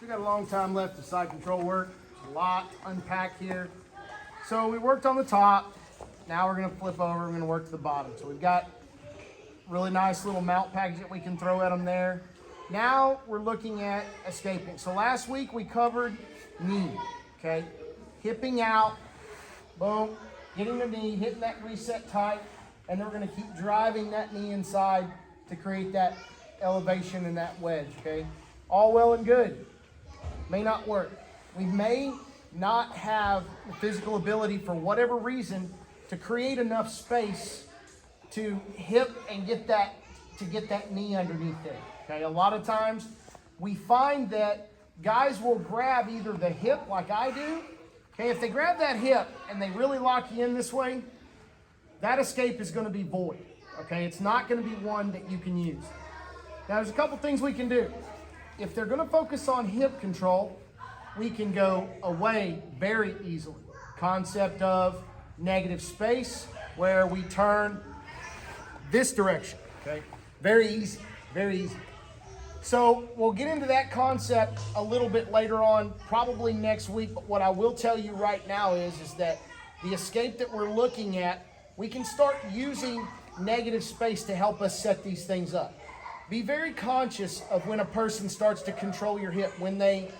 We got a long time left of side control work. There's a lot to unpack here. So we worked on the top. Now we're gonna flip over, we're gonna work to the bottom. So we've got really nice little mount package that we can throw at them there. Now we're looking at escaping. So last week we covered knee, okay? Hipping out, boom, getting the knee, hitting that reset tight, and then we're gonna keep driving that knee inside to create that elevation and that wedge, okay? All well and good. May not work. We may not have the physical ability for whatever reason to create enough space to hip and get that knee underneath there. Okay, a lot of times we find that guys will grab either the hip like I do. Okay, if they grab that hip and they really lock you in this way, that escape is going to be void. Okay, it's not going to be one that you can use. Now there's a couple things we can do. If they're going to focus on hip control, we can go away very easily. Concept of negative space where we turn this direction, okay? Very easy, very easy. So we'll get into that concept a little bit later on, probably next week, but what I will tell you right now is that the escape that we're looking at, we can start using negative space to help us set these things up. Be very conscious of when a person starts to control your hip, when they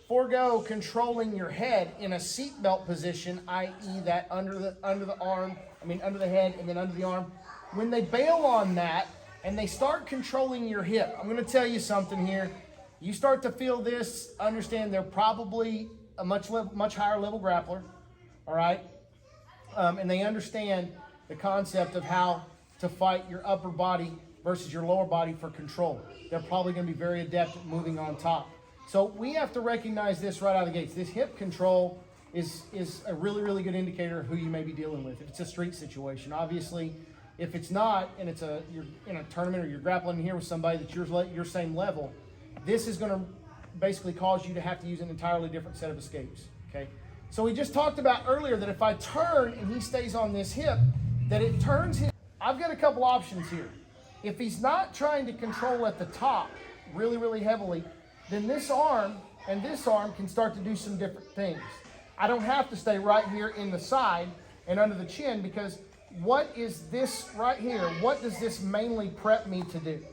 forego controlling your head in a seatbelt position, i.e. that under the head and then under the arm. When they bail on that and they start controlling your hip, I'm going to tell you something here. You start to feel this, understand they're probably a much higher level grappler, all right? And they understand the concept of how to fight your upper body versus your lower body for control. They're probably going to be very adept at moving on top. So we have to recognize this right out of the gates. This hip control is a really, really good indicator of who you may be dealing with. If it's a street situation, obviously, if it's not, and you're in a tournament or you're grappling here with somebody that's your same level, this is going to basically cause you to have to use an entirely different set of escapes. Okay. So we just talked about earlier that if I turn and he stays on this hip, that it turns him. I've got a couple options here. If he's not trying to control at the top really, really heavily, then this arm and this arm can start to do some different things. I don't have to stay right here in the side and under the chin, because what is this right here? What does this mainly prep me to do?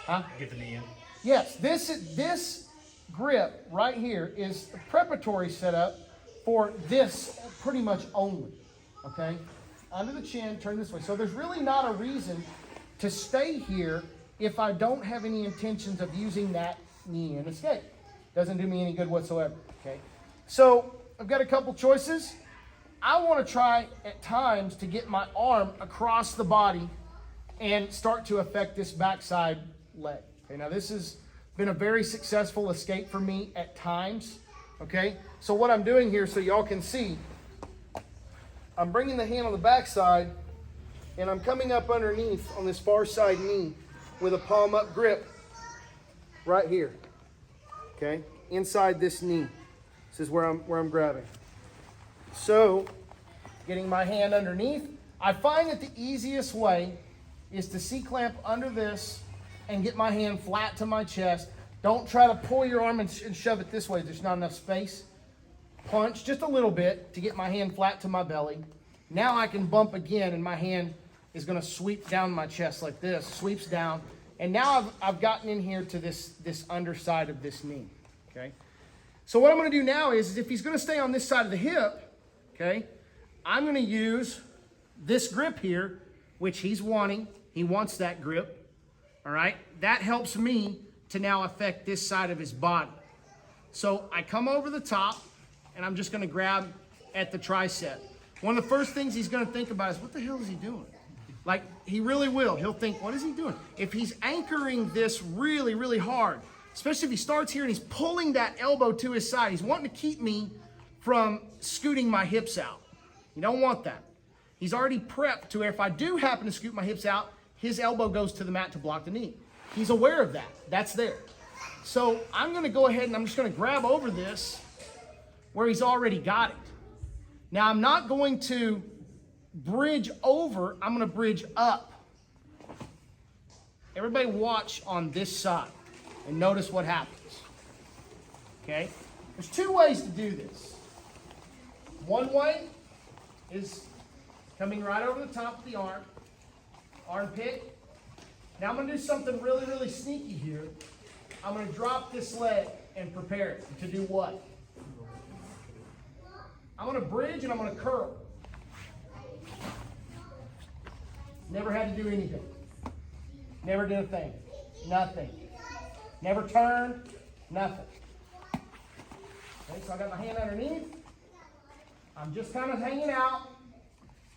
Huh? Get the knee in. Yes, this grip right here is a preparatory setup for this pretty much only, okay? Under the chin, turn this way. So there's really not a reason to stay here if I don't have any intentions of using that knee in escape. Doesn't do me any good whatsoever, okay? So I've got a couple choices. I want to try at times to get my arm across the body and start to affect this backside leg. Okay, now this has been a very successful escape for me at times, okay? So what I'm doing here, so y'all can see, I'm bringing the hand on the backside and I'm coming up underneath on this far side knee with a palm up grip right here, okay? Inside this knee. This is where I'm grabbing. So, getting my hand underneath, I find that the easiest way is to C-clamp under this and get my hand flat to my chest. Don't try to pull your arm and shove it this way. There's not enough space. Punch just a little bit to get my hand flat to my belly. Now I can bump again and my hand is going to sweep down my chest like this, sweeps down. And now I've gotten in here to this underside of this knee, okay? So what I'm going to do now is if he's going to stay on this side of the hip, okay, I'm going to use this grip here, which he's wanting. He wants that grip, all right? That helps me to now affect this side of his body. So I come over the top, and I'm just going to grab at the tricep. One of the first things he's going to think about is, what the hell is he doing? Like, he really will. He'll think, what is he doing? If he's anchoring this really, really hard, especially if he starts here and he's pulling that elbow to his side, he's wanting to keep me from scooting my hips out. You don't want that. He's already prepped to where if I do happen to scoot my hips out, his elbow goes to the mat to block the knee. He's aware of that. That's there. So I'm going to go ahead and I'm just going to grab over this where he's already got it. Now I'm not going to bridge over, I'm going to bridge up. Everybody watch on this side. And notice what happens. Okay? There's two ways to do this. One way is coming right over the top of the arm, armpit. Now I'm going to do something really, really sneaky here. I'm going to drop this leg and prepare it to do what? I'm going to bridge and I'm going to curl. Never had to do anything. Never did a thing. Nothing. Never turned. Nothing. Okay, so I got my hand underneath. I'm just kind of hanging out.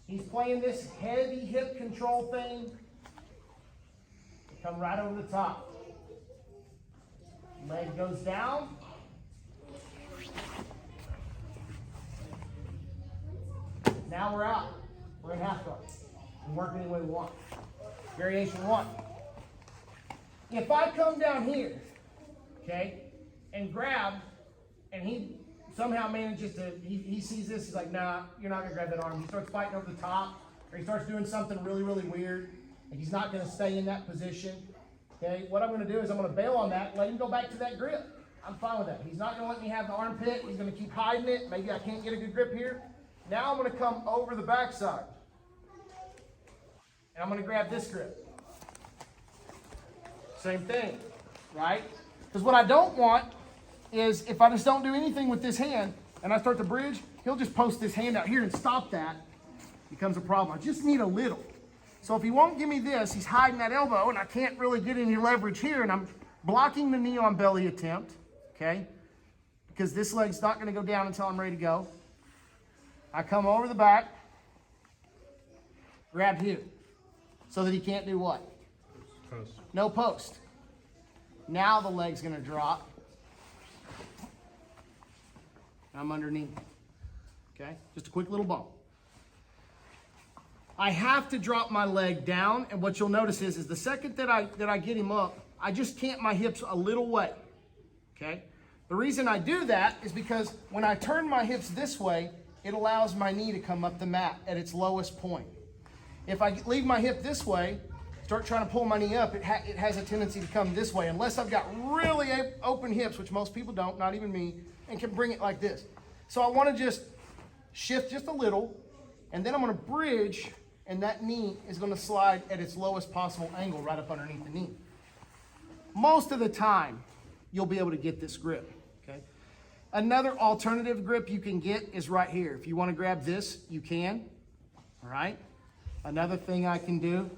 He's playing this heavy hip control thing. Come right over the top. Leg goes down. Now we're out. We're in half guard. We work any way we want. Variation 1. If I come down here, okay, and grab, and he somehow manages to, he sees this, he's like, nah, you're not going to grab that arm. He starts fighting over the top, or he starts doing something really, really weird, and he's not going to stay in that position. Okay, what I'm going to do is I'm going to bail on that, let him go back to that grip. I'm fine with that. He's not going to let me have the armpit. He's going to keep hiding it. Maybe I can't get a good grip here. Now I'm going to come over the backside. And I'm going to grab this grip. Same thing, right? Because what I don't want is if I just don't do anything with this hand and I start to bridge, he'll just post this hand out here and stop that. Becomes a problem. I just need a little. So if he won't give me this, he's hiding that elbow and I can't really get any leverage here and I'm blocking the knee on belly attempt, okay? Because this leg's not going to go down until I'm ready to go. I come over the back, grab here, so that he can't do what? Post. No post. Now the leg's going to drop. I'm underneath. Okay? Just a quick little bump. I have to drop my leg down, and what you'll notice is the second that I get him up, I just cant my hips a little way. Okay? The reason I do that is because when I turn my hips this way, it allows my knee to come up the mat at its lowest point. If I leave my hip this way, start trying to pull my knee up, it has a tendency to come this way, unless I've got really open hips, which most people don't, not even me, and can bring it like this. So I want to just shift just a little, and then I'm going to bridge, and that knee is going to slide at its lowest possible angle right up underneath the knee. Most of the time, you'll be able to get this grip. Okay? Another alternative grip you can get is right here. If you want to grab this, you can. All right? Another thing I can do,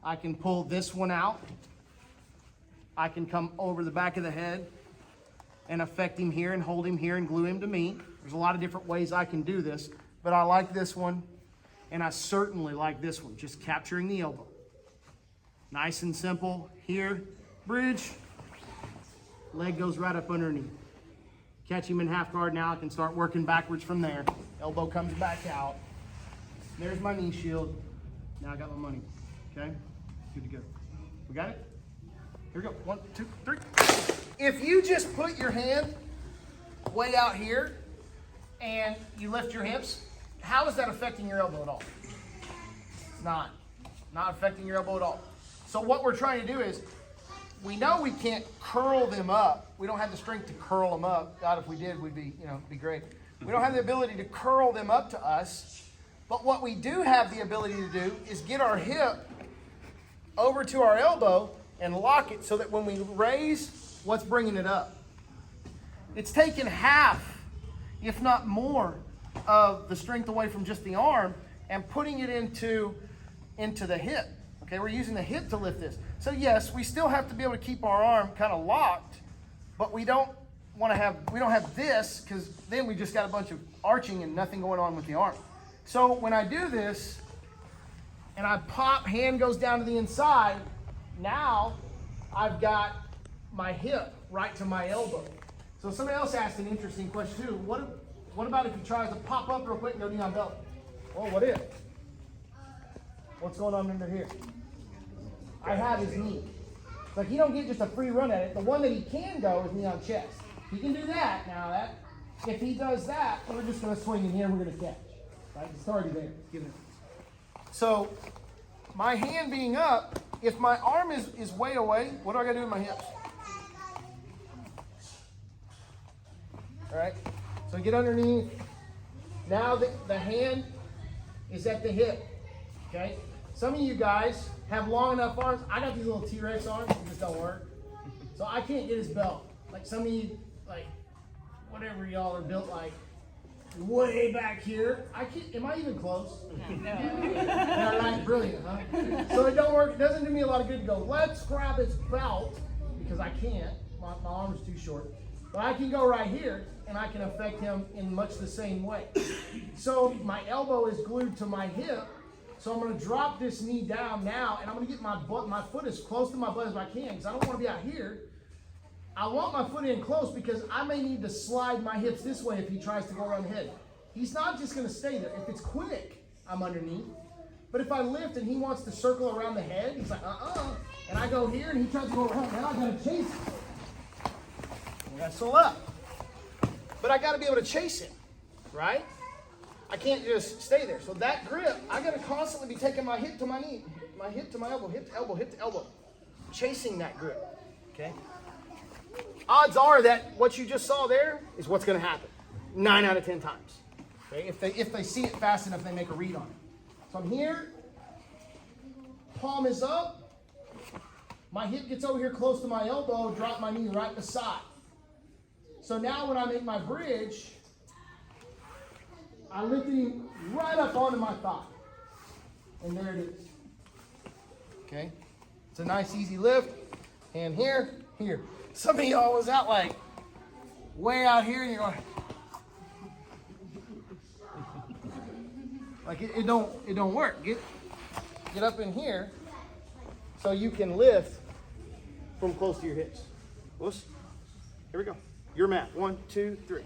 I can pull this one out. I can come over the back of the head and affect him here and hold him here and glue him to me. There's a lot of different ways I can do this, but I like this one, and I certainly like this one, just capturing the elbow. Nice and simple. Here, bridge, leg goes right up underneath. Catch him in half guard now, I can start working backwards from there. Elbow comes back out. There's my knee shield. Now I got my money, okay? Good to go. We got it? Here we go, 1, 2, 3. If you just put your hand way out here and you lift your hips, how is that affecting your elbow at all? It's not affecting your elbow at all. So what we're trying to do is, we know we can't curl them up. We don't have the strength to curl them up. God, if we did, we'd be, it'd be great. We don't have the ability to curl them up to us. But what we do have the ability to do is get our hip over to our elbow and lock it so that when we raise, what's bringing it up? It's taking half, if not more, of the strength away from just the arm and putting it into the hip. Okay, we're using the hip to lift this. So yes, we still have to be able to keep our arm kind of locked, but we don't have this, because then we just got a bunch of arching and nothing going on with the arm. So when I do this, and I pop, hand goes down to the inside, now I've got my hip right to my elbow. So somebody else asked an interesting question too. What about if he tries to pop up real quick and go knee on belly? Well, what if? What's going on under here? I have his knee. It's like, you don't get just a free run at it. The one that he can go is knee on chest. He can do that. Now, if he does that, we're just going to swing in here and we're going to catch. Right? It's already there. So, my hand being up, if my arm is way away, what do I gotta do with my hips? All right, so get underneath. Now the hand is at the hip, okay? Some of you guys have long enough arms. I got these little T-Rex arms that just don't work. So I can't get his belt. Like some of you, like whatever y'all are built like, way back here. I can't, am I even close? No. All right, brilliant, huh? So it don't work, it doesn't do me a lot of good to go, let's grab his belt, because I can't, my arm's too short. But I can go right here, and I can affect him in much the same way. So my elbow is glued to my hip, so I'm gonna drop this knee down now, and I'm gonna get my foot as close to my butt as I can, because I don't wanna be out here. I want my foot in close because I may need to slide my hips this way if he tries to go around the head. He's not just gonna stay there. If it's quick, I'm underneath. But if I lift and he wants to circle around the head, he's like, and I go here and he tries to go around, now I gotta chase him. I gotta sew up. But I gotta be able to chase him, right? I can't just stay there. So that grip, I gotta constantly be taking my hip to my knee, my hip to my elbow, hip to elbow, hip to elbow. Chasing that grip, okay? Odds are that what you just saw there is what's gonna happen 9 out of 10 times. Okay? If they see it fast enough, they make a read on it. So I'm here, palm is up, my hip gets over here close to my elbow, drop my knee right beside. So now when I make my bridge, I lift him right up onto my thigh. And there it is. Okay? It's a nice easy lift. And here. Some of y'all was out like way out here and you're going like it don't work. Get up in here so you can lift from close to your hips. Here we go. Your mat. 1, 2, 3.